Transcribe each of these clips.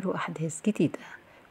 أخبار وأحداث جديدة.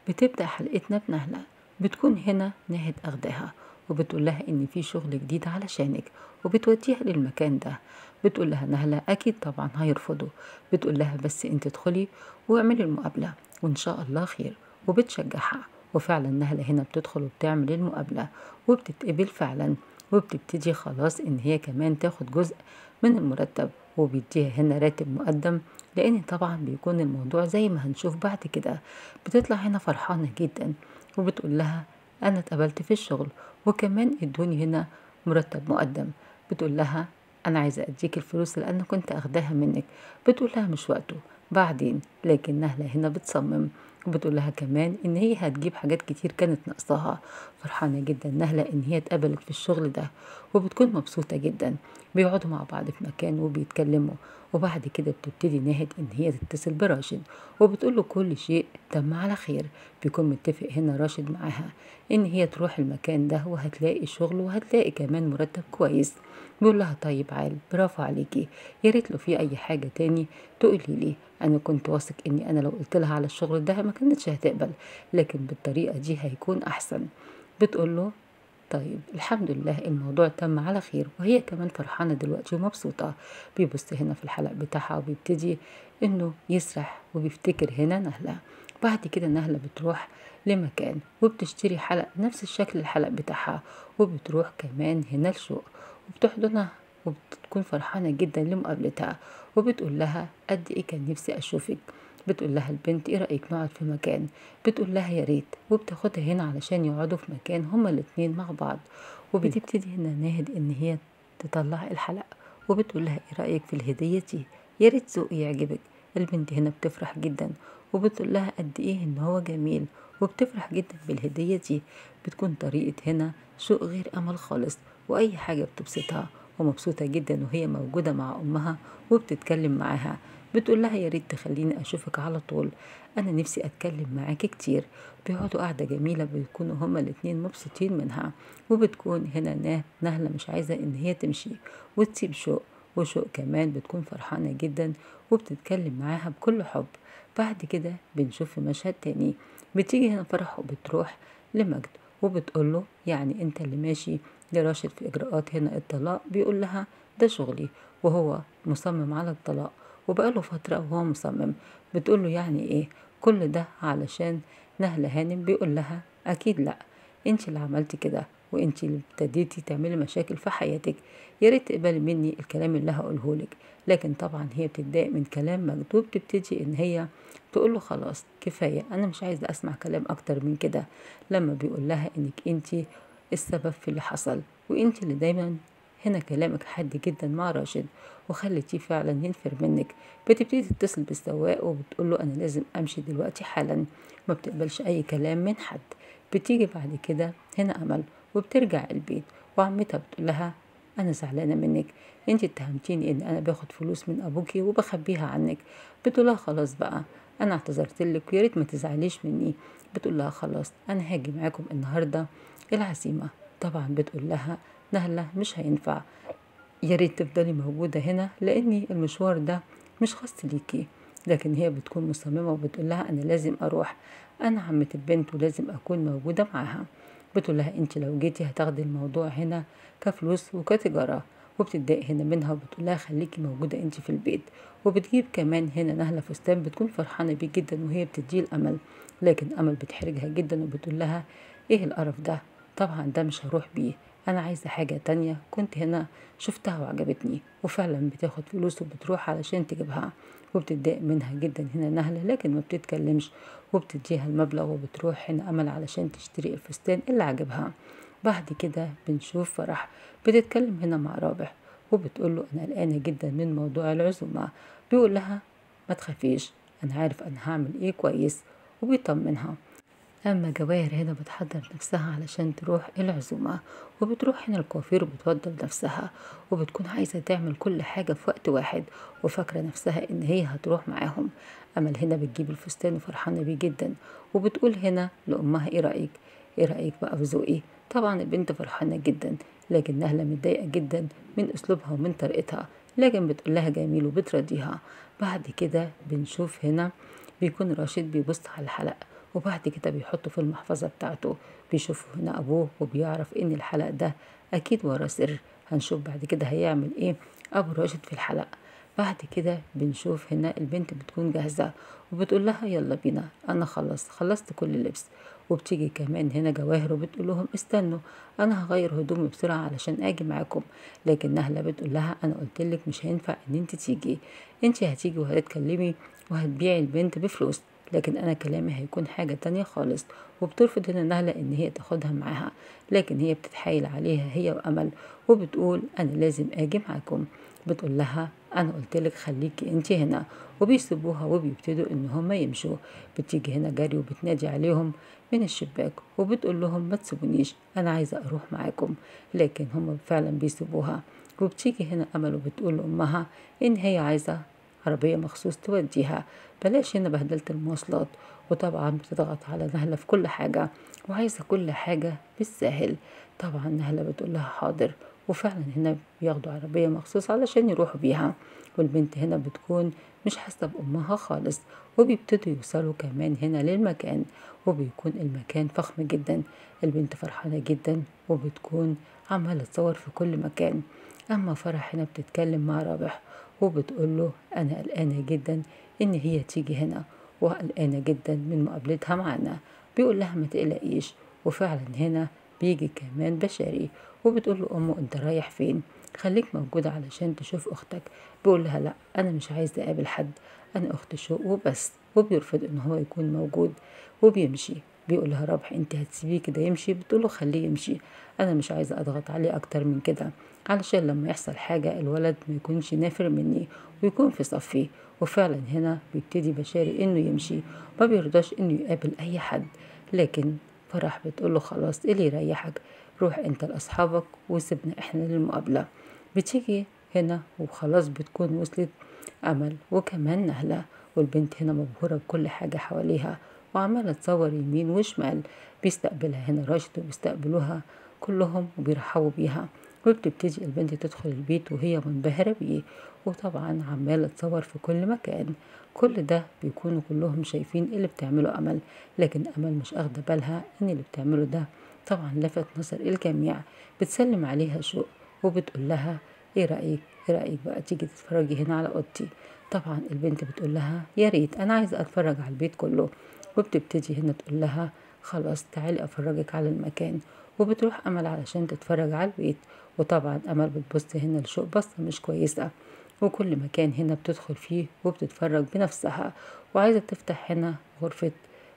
بتبدأ حلقتنا بنهلة بتكون هنا ناهد أخدها وبتقول لها إن في شغل جديد علشانك وبتوديها للمكان ده. بتقول لها نهلة أكيد طبعا هيرفضوا. بتقول لها بس انت ادخلي واعملي المقابلة وإن شاء الله خير، وبتشجعها. وفعلا نهلة هنا بتدخل وبتعمل المقابلة وبتتقبل فعلا، وبتبتدي خلاص إن هي كمان تاخد جزء من المرتب، وبيديها هنا راتب مقدم، لأن طبعا بيكون الموضوع زي ما هنشوف بعد كده. بتطلع هنا فرحانة جدا وبتقول لها أنا اتقبلت في الشغل وكمان ادوني هنا مرتب مقدم. بتقول لها أنا عايزة أديك الفلوس اللي أنا كنت أخداها منك. بتقول لها مش وقته، بعدين. لكن نهلة هنا بتصمم وبتقول لها كمان إن هي هتجيب حاجات كتير كانت ناقصاها. فرحانة جدا نهلة إن هي اتقبلت في الشغل ده وبتكون مبسوطة جدا. بيقعدوا مع بعض في مكان وبيتكلموا، وبعد كده بتبتدي ناهد إن هي تتصل براشد وبتقول له كل شيء تم على خير. بيكون متفق هنا راشد معاها إن هي تروح المكان ده وهتلاقي شغل وهتلاقي كمان مرتب كويس. بيقول لها طيب عال، برافو عليكي، يا ريت لو في أي حاجة تاني تقولي لي. أنا كنت واثق إني أنا لو قلت لها على الشغل ده ما كانتش هتقبل، لكن بالطريقة دي هيكون أحسن. بتقول له طيب الحمد لله الموضوع تم على خير، وهي كمان فرحانة دلوقتي ومبسوطة. بيبص هنا في الحلق بتاعها وبيبتدي انه يسرح وبيفتكر هنا نهلة. بعد كده نهلة بتروح لمكان وبتشتري حلق نفس الشكل الحلق بتاعها، وبتروح كمان هنا الشوق وبتحضنها وبتكون فرحانة جدا لمقابلتها. وبتقول لها قد ايه كان نفسي اشوفك. بتقول لها البنت ايه رأيك نقعد في مكان؟ بتقول لها يا ريت، وبتاخدها هنا علشان يقعدوا في مكان هما الاتنين مع بعض. وبتبتدي هنا ناهد ان هي تطلع الحلق وبتقول لها ايه رأيك في الهدية دي؟ يا ريت ذوقي يعجبك. البنت هنا بتفرح جدا وبتقول لها قد ايه ان هو جميل، وبتفرح جدا بالهدية دي. بتكون طريقة هنا شوق غير امل خالص، واي حاجة بتبسطها ومبسوطة جدا وهي موجودة مع امها وبتتكلم معاها. بتقول لها يا ريت تخليني اشوفك على طول، انا نفسي اتكلم معاكي كتير. بيقعدوا قعدة جميلة بيكونوا هما الاتنين مبسوطين منها. وبتكون هنا نهلة مش عايزة ان هي تمشي وتسيب شوق، وشوق كمان بتكون فرحانة جدا وبتتكلم معاها بكل حب. بعد كده بنشوف في مشهد تاني بتيجي هنا فرح وبتروح لمجد وبتقوله يعني انت اللي ماشي لراشد في اجراءات هنا الطلاق. بيقول لها ده شغلي، وهو مصمم على الطلاق وبقاله فترة وهو مصمم. بتقوله يعني ايه كل ده علشان نهلة هانم؟ بيقول لها اكيد لا، انت اللي عملتي كده وانت اللي ابتديتي تعملي مشاكل في حياتك. يا ريت تقبلي مني الكلام اللي هقولهولك. لكن طبعا هي بتتضايق من كلام مجد وبتبتدي ان هي تقول له خلاص كفاية، انا مش عايزة اسمع كلام اكتر من كده. لما بيقول لها انك انت السبب في اللي حصل، وانت اللي دايما هنا كلامك حاد جدا مع راشد وخلتيه فعلا ينفر منك. بتبتدي تتصل بالسواق وبتقول له انا لازم امشي دلوقتي حالا. ما بتقبلش اي كلام من حد. بتيجي بعد كده هنا امل وبترجع البيت، وعمتها بتقول لها انا زعلانه منك، انت اتهمتيني ان انا باخد فلوس من ابوكي وبخبيها عنك. بتقول لها خلاص بقى انا اعتذرت لك ويا ريت ما تزعليش مني. بتقول لها خلاص انا هاجي معاكم النهارده العزيمه. طبعا بتقول لها نهله مش هينفع، يا ريت تفضلي موجودة هنا لأني المشوار ده مش خاص ليكي. لكن هي بتكون مصممة وبتقول لها أنا لازم أروح، أنا عمة البنت ولازم أكون موجودة معاها. بتقول لها أنت لو جيتي هتاخدي الموضوع هنا كفلوس وكتجارة. وبتتضايق هنا منها وبتقول لها خليكي موجودة أنت في البيت. وبتجيب كمان هنا نهلة فستان بتكون فرحانة بيه جدا وهي بتديه الأمل. لكن أمل بتحرجها جدا وبتقول لها إيه القرف ده؟ طبعا ده مش هروح بيه، أنا عايزة حاجة تانية كنت هنا شفتها وعجبتني. وفعلا بتاخد فلوس وبتروح علشان تجيبها. وبتتضايق منها جدا هنا نهلة لكن ما بتتكلمش، وبتديها المبلغ وبتروح هنا أمل علشان تشتري الفستان اللي عجبها. بعد كده بنشوف فرح بتتكلم هنا مع رابح وبتقوله أنا قلقانة جدا من موضوع العزومة. بيقول لها ما تخافيش، أنا عارف أنا هعمل إيه كويس، وبيطمنها. أما جواهر هنا بتحضر نفسها علشان تروح العزومة، وبتروح هنا الكوافير وبتوضب نفسها وبتكون عايزة تعمل كل حاجة في وقت واحد وفاكرة نفسها إن هي هتروح معاهم. أمل هنا بتجيب الفستان وفرحانة بيه جدا وبتقول هنا لأمها إيه رأيك؟ إيه رأيك بقى في ذوقي؟ طبعا البنت فرحانة جدا، لكن نهلة متضايقة جدا من أسلوبها ومن طريقتها، لكن بتقول لها جميل وبترضيها. بعد كده بنشوف هنا بيكون راشد بيبص على الحلق وبعد كده بيحطه في المحفظة بتاعته. بيشوف هنا أبوه وبيعرف إن الحلق ده أكيد وراه سر. هنشوف بعد كده هيعمل إيه أبو راشد في الحلق. بعد كده بنشوف هنا البنت بتكون جاهزة وبتقول لها يلا بينا، أنا خلصت كل اللبس. وبتيجي كمان هنا جواهر وبتقول لهم استنوا، أنا هغير هدومي بسرعة علشان أجي معاكم. لكن نهلة بتقول لها أنا قلتلك مش هينفع إن انت تيجي، انت هتيجي وهتتكلمي وهتبيعي البنت بفلوس، لكن أنا كلامي هيكون حاجة تانية خالص. وبترفض هنا نهلة إن هي تاخدها معاها، لكن هي بتتحايل عليها هي وأمل وبتقول أنا لازم أجي معاكم. بتقول لها أنا قلتلك خليكي انت هنا، وبيسيبوها وبيبتدوا إن هما يمشوا. بتيجي هنا جري وبتنادي عليهم من الشباك وبتقول لهم ما تسيبونيش، أنا عايزة أروح معاكم، لكن هما فعلا بيسيبوها. وبتيجي هنا أمل وبتقول لأمها إن هي عايزة عربية مخصوص توديها، بلاش هنا بهدلة المواصلات. وطبعا بتضغط على نهلة في كل حاجة وعايزة كل حاجة بالساهل. طبعا نهلة بتقول لها حاضر، وفعلا هنا بياخدوا عربية مخصوص علشان يروحوا بيها. والبنت هنا بتكون مش حاسة بأمها خالص. وبيبتدوا يوصلوا كمان هنا للمكان، وبيكون المكان فخم جدا. البنت فرحانة جدا وبتكون عمالة تصور في كل مكان. أما فرح هنا بتتكلم مع رابح وبتقول له أنا قلقانة جدا إن هي تيجي هنا، وقلقانة جدا من مقابلتها معانا. بيقول لها ما تقلقيش. وفعلا هنا بيجي كمان بشاري وبتقول له أمه أنت رايح فين؟ خليك موجودة علشان تشوف أختك. بيقول لها لا أنا مش عايز أقابل حد، أنا أخت شوق وبس. وبيرفض إن هو يكون موجود وبيمشي. بيقول لها رابح أنت هتسيبيه كده يمشي؟ بتقول له خليه يمشي، أنا مش عايزة أضغط عليه أكتر من كده علشان لما يحصل حاجة الولد ما يكونش نافر مني ويكون في صفي. وفعلا هنا بيبتدي بشاري إنه يمشي، ما بيرضاش إنه يقابل أي حد. لكن فرح بتقول له خلاص اللي يريحك، روح انت لأصحابك وسيبنا احنا للمقابلة. بتيجي هنا وخلاص بتكون وصلت أمل وكمان نهلة، والبنت هنا مبهورة بكل حاجة حواليها وعمالة تصور يمين وشمال. بيستقبلها هنا راشد وبيستقبلوها كلهم وبيرحبوا بيها. وبتبتدي البنت تدخل البيت وهي منبهرة بيه، وطبعا عمالة تصور في كل مكان. كل ده بيكونوا كلهم شايفين اللي بتعمله أمل، لكن أمل مش أخدة بالها إن اللي بتعمله ده طبعا لفت نظر الجميع. بتسلم عليها شوق وبتقول لها ايه رأيك بقى تيجي تتفرجي هنا على اوضتي؟ طبعا البنت بتقول لها يا ريت انا عايزه اتفرج على البيت كله. وبتبتدي هنا تقول لها خلاص تعالي افرجك على المكان. وبتروح امل علشان تتفرج على البيت. وطبعا امل بتبص هنا لشوق بصه مش كويسه، وكل مكان هنا بتدخل فيه وبتتفرج بنفسها وعايزه تفتح هنا غرفه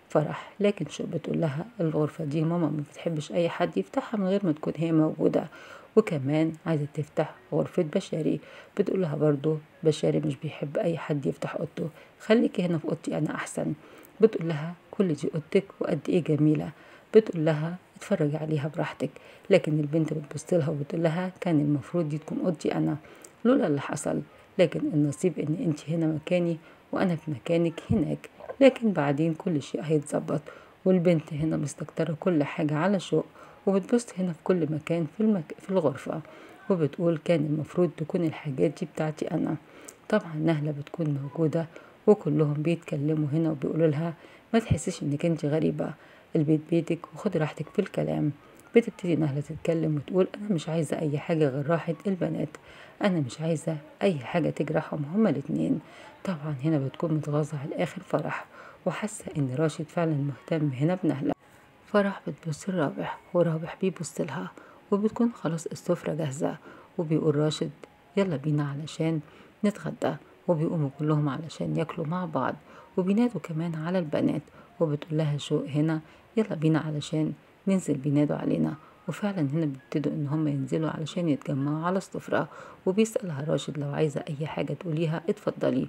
فرح. لكن شو بتقول لها الغرفة دي ماما ما بتحبش أي حد يفتحها من غير ما تكون هي موجودة. وكمان عايزة تفتح غرفة بشاري. بتقول لها برضو بشاري مش بيحب أي حد يفتح أوضته، خليكي هنا في أوضتي أنا أحسن. بتقول لها كل دي أوضتك وقد إيه جميلة. بتقول لها اتفرجي عليها براحتك. لكن البنت بتبص لها وبتقول لها كان المفروض دي تكون أوضتي أنا لولا اللي حصل، لكن النصيب إن أنت هنا مكاني وأنا في مكانك هناك، لكن بعدين كل شيء هيتظبط. والبنت هنا مستكترة كل حاجة على شوق وبتبص هنا في كل مكان في الغرفة، وبتقول كان المفروض تكون الحاجات دي بتاعتي أنا. طبعا نهلة بتكون موجودة وكلهم بيتكلموا هنا وبيقولوا لها ما تحسيش انك انت غريبة، البيت بيتك وخد راحتك في الكلام. بتبتدي نهلة تتكلم وتقول أنا مش عايزة أي حاجة غير راحة البنات، أنا مش عايزة أي حاجة تجرحهم هما الاتنين. طبعا هنا بتكون متغاظة على الآخر فرح وحاسة إن راشد فعلا مهتم هنا بنهلة. فرح بتبص لرابح ورابح بيبص لها، وبتكون خلاص السفرة جاهزة. وبيقول راشد يلا بينا علشان نتغدى، وبيقوموا كلهم علشان ياكلوا مع بعض. وبينادوا كمان على البنات، وبتقول لها شوق هنا يلا بينا علشان ننزل بينادوا علينا. وفعلا هنا بيبتدوا ان هم ينزلوا علشان يتجمعوا على السفرة. وبيسألها راشد لو عايزة اي حاجة تقوليها اتفضلي.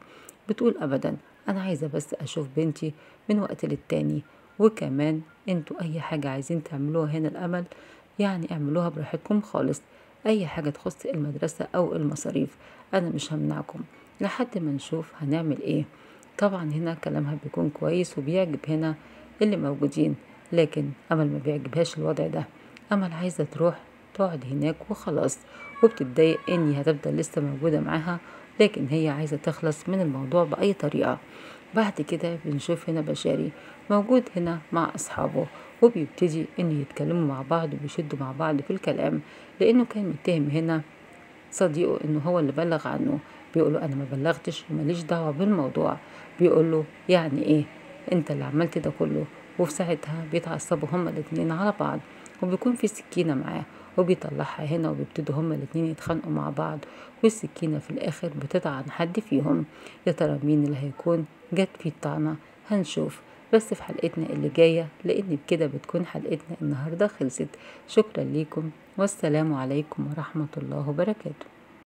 بتقول ابدا انا عايزة بس اشوف بنتي من وقت للتاني، وكمان انتوا اي حاجة عايزين تعملوها هنا الامل يعني اعملوها براحتكم خالص، اي حاجة تخص المدرسة او المصاريف انا مش همنعكم لحد ما نشوف هنعمل ايه. طبعا هنا كلامها بيكون كويس وبيعجب هنا اللي موجودين، لكن امل ما بيعجبهاش الوضع ده. امل عايزة تروح تقعد هناك وخلاص، وبتتضايق اني هتفضل لسه موجودة معاها، لكن هي عايزة تخلص من الموضوع بأي طريقة. بعد كده بنشوف هنا بشاري موجود هنا مع أصحابه، وبيبتدي إنه يتكلموا مع بعض وبيشدوا مع بعض في الكلام، لأنه كان متهم هنا صديقه إنه هو اللي بلغ عنه. بيقوله أنا ما بلغتش وماليش دعوة بالموضوع. بيقوله يعني إيه أنت اللي عملت ده كله؟ وفي ساعتها بيتعصبوا هما الاتنين على بعض، وبيكون في سكينة معاه وبيطلعها هنا، وبيبتدوا هما الاتنين يتخانقوا مع بعض، والسكينة في الآخر بتطعن حد فيهم. يا ترى مين اللي هيكون جت فيه الطعنة؟ هنشوف بس في حلقتنا اللي جاية، لأن بكده بتكون حلقتنا النهاردة خلصت. شكرا ليكم والسلام عليكم ورحمة الله وبركاته.